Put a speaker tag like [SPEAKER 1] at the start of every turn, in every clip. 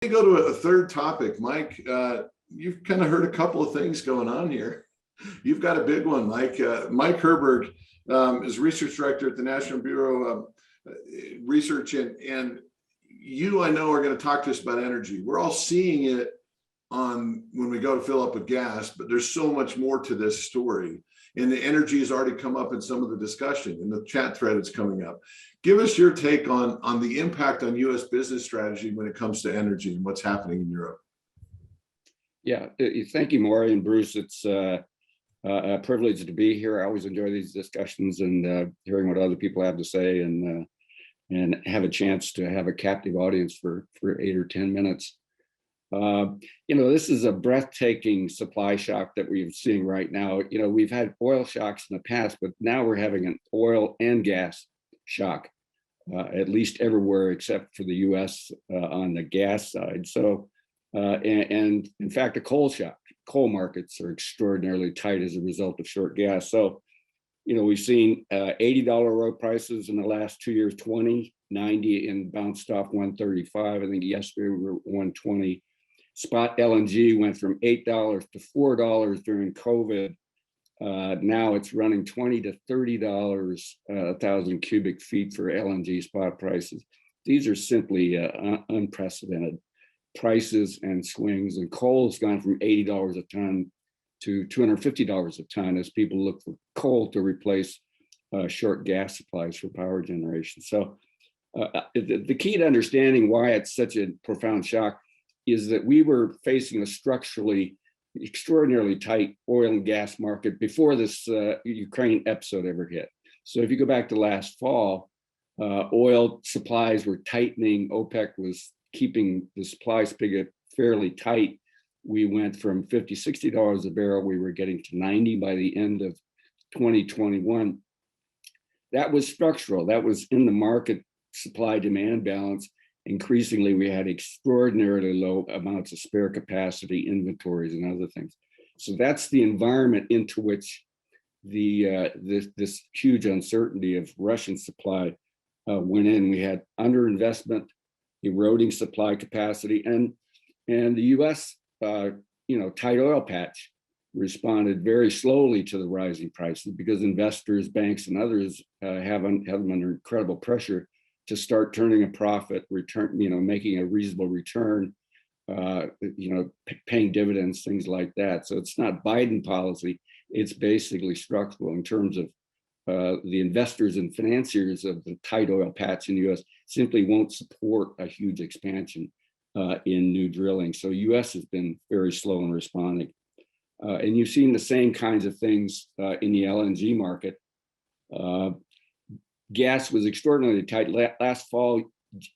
[SPEAKER 1] Go to a third topic, Mike. You've kind of heard a couple of things going on here. You've got a big one, Mike. Mike Herberg is research director at the National Bureau of Research, and you, I know, are going to talk to us about energy. We're all seeing it on when we go to fill up with gas, but there's so much more to this story. And the energy has already come up in some of the discussion. In the chat thread, it's coming up. Give us your take on the impact on U.S. business strategy when it comes to energy and what's happening in Europe.
[SPEAKER 2] Yeah, thank you, Maury and Bruce. It's a privilege to be here. I always enjoy these discussions and hearing what other people have to say and have a chance to have a captive audience for 8 or 10 minutes. This is a breathtaking supply shock that we're seeing right now. We've had oil shocks in the past, but now we're having an oil and gas shock, at least everywhere except for the U.S. On the gas side. So, and in fact, a coal shock. Coal markets are extraordinarily tight as a result of short gas. So, we've seen $80 oil prices in the last 2 years, 20, 90, and bounced off 135. I think yesterday we were 120. Spot LNG went from $8 to $4 during COVID. Now it's running $20 to $30 a thousand cubic feet for LNG spot prices. These are simply unprecedented prices and swings. And coal's gone from $80 a ton to $250 a ton as people look for coal to replace short gas supplies for power generation. So the key to understanding why it's such a profound shock is that we were facing a structurally extraordinarily tight oil and gas market before this Ukraine episode ever hit. So if you go back to last fall, oil supplies were tightening. OPEC was keeping the supply spigot fairly tight. We went from $50, $60 a barrel. We were getting to 90 by the end of 2021. That was structural. That was in the market supply-demand balance. Increasingly, we had extraordinarily low amounts of spare capacity, inventories, and other things. So that's the environment into which this huge uncertainty of Russian supply went in. We had underinvestment, eroding supply capacity, and the U.S. Tight oil patch responded very slowly to the rising prices because investors, banks, and others have them under incredible pressure to start turning a profit, making a reasonable return, paying dividends, things like that. So it's not Biden policy, it's basically structural in terms of the investors and financiers of the tight oil patch in the US simply won't support a huge expansion in new drilling. So US has been very slow in responding. And you've seen the same kinds of things in the LNG market. Gas was extraordinarily tight. Last fall,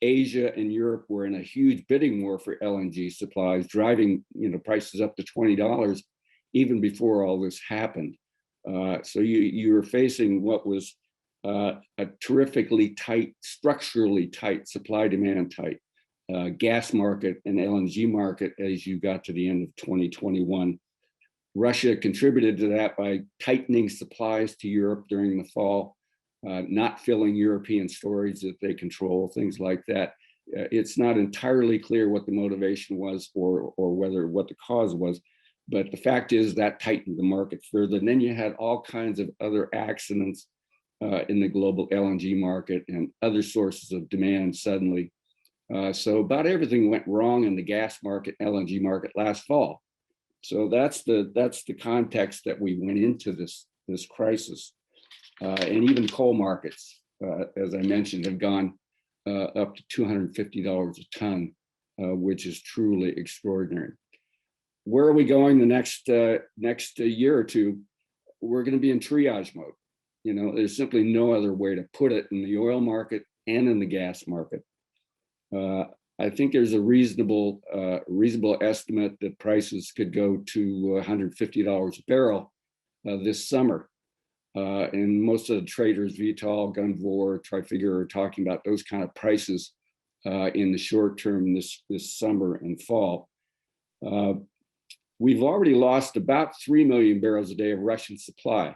[SPEAKER 2] Asia and Europe were in a huge bidding war for LNG supplies, driving prices up to $20 even before all this happened. So you were facing what was a terrifically tight, structurally tight, supply-demand tight gas market and LNG market as you got to the end of 2021. Russia contributed to that by tightening supplies to Europe during the fall. Not filling European storage that they control, things like that. It's not entirely clear what the motivation was or what the cause was, but the fact is that tightened the market further. And then you had all kinds of other accidents in the global LNG market and other sources of demand suddenly. So about everything went wrong in the gas market, LNG market last fall. So that's the context that we went into this crisis. And even coal markets, as I mentioned, have gone up to $250 a ton, which is truly extraordinary. Where are we going the next year or two? We're going to be in triage mode. There's simply no other way to put it in the oil market and in the gas market. I think there's a reasonable estimate that prices could go to $150 a barrel this summer. And most of the traders, Vitol, Gunvor, Trafigura, are talking about those kind of prices in the short term this summer and fall. We've already lost about 3 million barrels a day of Russian supply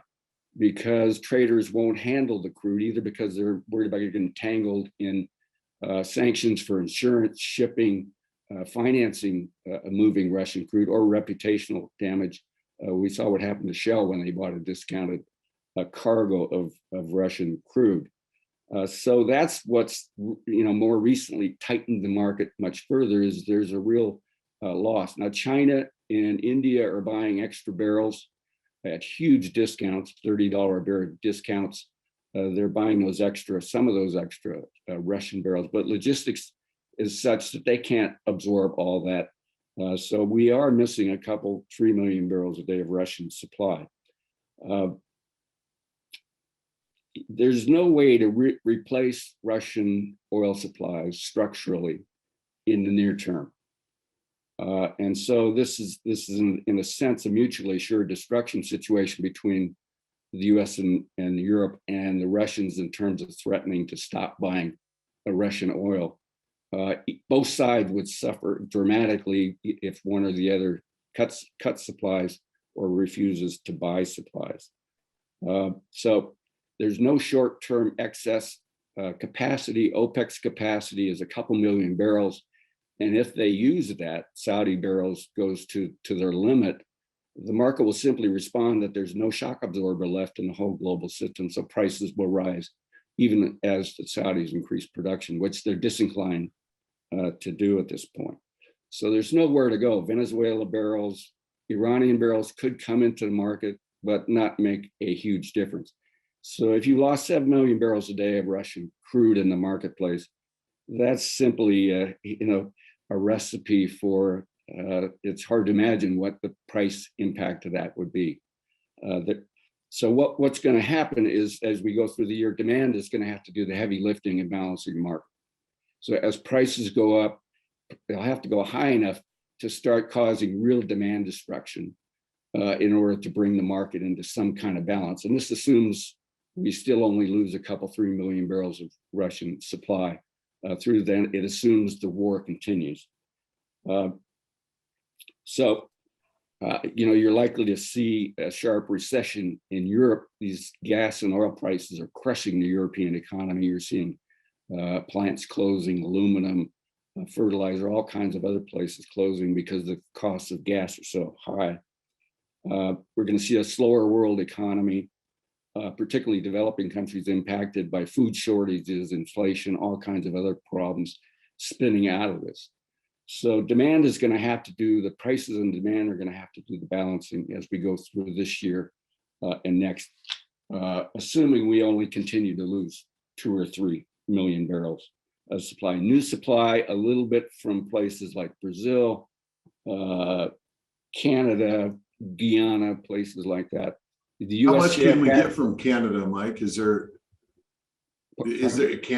[SPEAKER 2] because traders won't handle the crude, either because they're worried about getting tangled in sanctions for insurance, shipping, financing moving Russian crude or reputational damage. We saw what happened to Shell when they bought a discounted cargo of Russian crude. So that's what's more recently tightened the market much further. Is there's a real loss. Now China and India are buying extra barrels at huge discounts, $30 a barrel discounts. They're buying some of those extra Russian barrels, but logistics is such that they can't absorb all that. So we are missing a couple, 3 million barrels a day of Russian supply. There's no way to replace Russian oil supplies structurally in the near term. And so this is in a sense a mutually assured destruction situation between the US and Europe and the Russians in terms of threatening to stop buying Russian oil. Both sides would suffer dramatically if one or the other cuts supplies or refuses to buy supplies. So there's no short-term excess capacity. OPEC's capacity is a couple million barrels. And if they use that, Saudi barrels goes to their limit, the market will simply respond that there's no shock absorber left in the whole global system. So prices will rise even as the Saudis increase production, which they're disinclined to do at this point. So there's nowhere to go. Venezuela barrels, Iranian barrels could come into the market, but not make a huge difference. So if you lost 7 million barrels a day of Russian crude in the marketplace, that's simply a recipe for, it's hard to imagine what the price impact of that would be. So what's going to happen is, as we go through the year, demand is going to have to do the heavy lifting and balancing the market. So as prices go up, they'll have to go high enough to start causing real demand destruction in order to bring the market into some kind of balance. And this assumes we still only lose a couple, 3 million barrels of Russian supply. Through then, it assumes the war continues. You're likely to see a sharp recession in Europe. These gas and oil prices are crushing the European economy. You're seeing plants closing, aluminum, fertilizer, all kinds of other places closing because the costs of gas are so high. We're going to see a slower world economy, particularly developing countries impacted by food shortages, inflation, all kinds of other problems spinning out of this. So demand is going to have to do, the prices and demand are going to have to do the balancing as we go through this year and next, assuming we only continue to lose 2 or 3 million barrels of supply. New supply, a little bit from places like Brazil, Canada, Guyana, places like that. The US
[SPEAKER 1] How much can we get from Canada, Mike? Can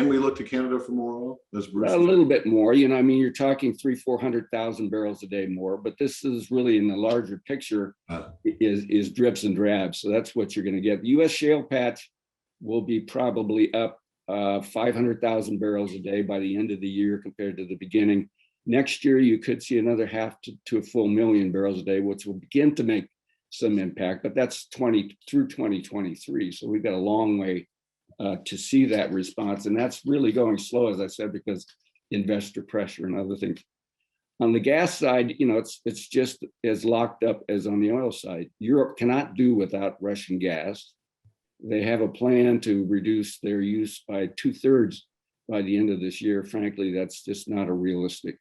[SPEAKER 1] we look to Canada for more oil?
[SPEAKER 2] A little bit more, you're talking 300,000-400,000 barrels a day more, but this is really in the larger picture is drips and drabs. So that's what you're going to get. The US shale patch will be probably up 500,000 barrels a day by the end of the year compared to the beginning. Next year, you could see another half to a full million barrels a day, which will begin to make some impact, but that's through 2023. So we've got a long way to see that response. And that's really going slow, as I said, because investor pressure and other things. On the gas side, it's just as locked up as on the oil side. Europe cannot do without Russian gas. They have a plan to reduce their use by 2/3 by the end of this year. Frankly, that's just not a realistic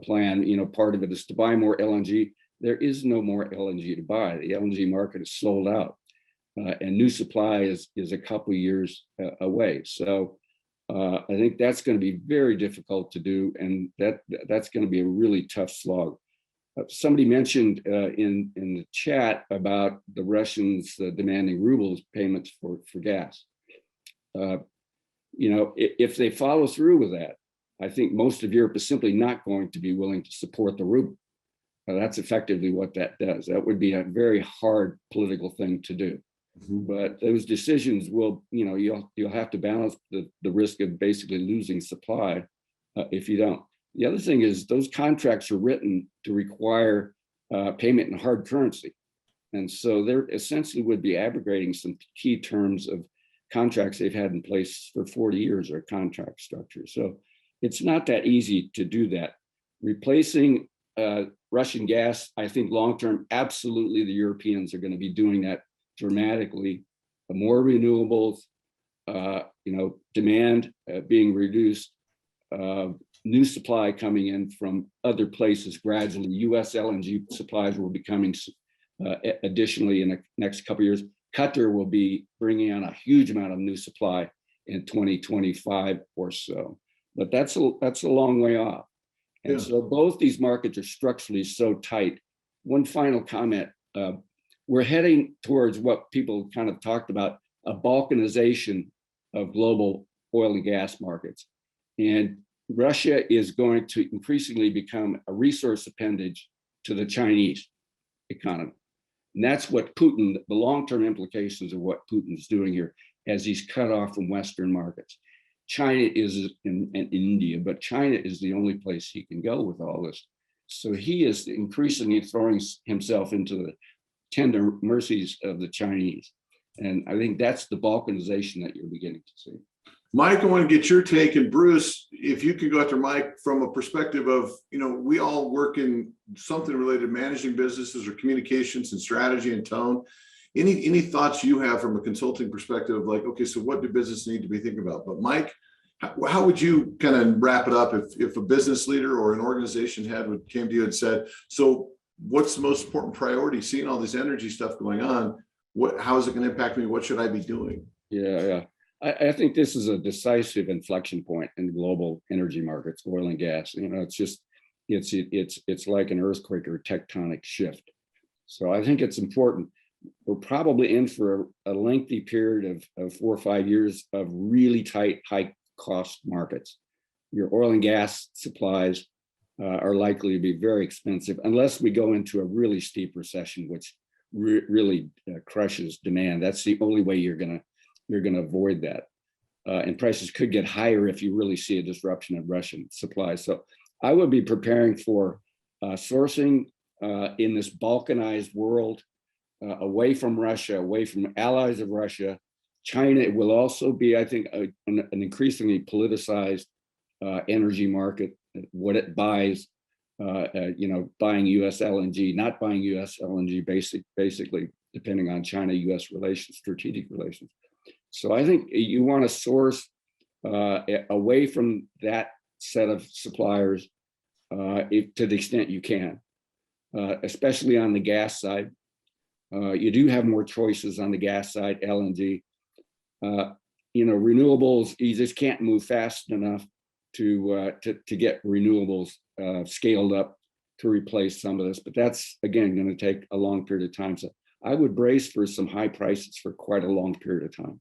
[SPEAKER 2] plan. Part of it is to buy more LNG. There is no more LNG to buy. The LNG market is sold out. And new supply is a couple of years away. So I think that's going to be very difficult to do, and that's going to be a really tough slog. Somebody mentioned in the chat about the Russians demanding rubles payments for gas. If they follow through with that, I think most of Europe is simply not going to be willing to support the ruble. That's effectively what that does. That would be a very hard political thing to do. But those decisions will, you'll have to balance the risk of basically losing supply if you don't. The other thing is those contracts are written to require payment in hard currency. And so they're essentially would be abrogating some key terms of contracts they've had in place for 40 years or contract structure. So it's not that easy to do that. Replacing Russian gas, I think long-term, absolutely the Europeans are going to be doing that dramatically. More renewables, demand being reduced, new supply coming in from other places gradually. US LNG supplies will be coming additionally in the next couple of years. Qatar will be bringing on a huge amount of new supply in 2025 or so, but that's a long way off. And so both these markets are structurally so tight. One final comment, we're heading towards what people kind of talked about, a balkanization of global oil and gas markets. And Russia is going to increasingly become a resource appendage to the Chinese economy. And that's what Putin, the long-term implications of what Putin's doing here as he's cut off from Western markets. China is in India, but China is the only place he can go with all this. So he is increasingly throwing himself into the tender mercies of the Chinese. And I think that's the balkanization that you're beginning to see.
[SPEAKER 1] Mike, I want to get your take, and Bruce, if you could go after Mike from a perspective of, we all work in something related to managing businesses or communications and strategy and tone. Any thoughts you have from a consulting perspective of like, okay, so what do business need to be thinking about? But Mike, how would you kind of wrap it up if a business leader or an organization head came to you and said, so what's the most important priority, seeing all this energy stuff going on, how is it going to impact me? What should I be doing?
[SPEAKER 2] Yeah. I think this is a decisive inflection point in global energy markets, oil and gas. It's like an earthquake or tectonic shift. So I think it's important. We're probably in for a lengthy period of 4 or 5 years of really tight, high cost markets. Your oil and gas supplies are likely to be very expensive unless we go into a really steep recession, which really crushes demand. That's the only way you're going to avoid that. And prices could get higher if you really see a disruption of Russian supply. So I would be preparing for sourcing in this balkanized world, away from Russia, away from allies of Russia. China will also be, I think, an increasingly politicized energy market. What it buys, buying US LNG, not buying US LNG, basically depending on China-US relations, strategic relations. So I think you want to source away from that set of suppliers to the extent you can, especially on the gas side. You do have more choices on the gas side, LNG. Renewables, you just can't move fast enough to get renewables scaled up to replace some of this. But that's, again, going to take a long period of time. So I would brace for some high prices for quite a long period of time.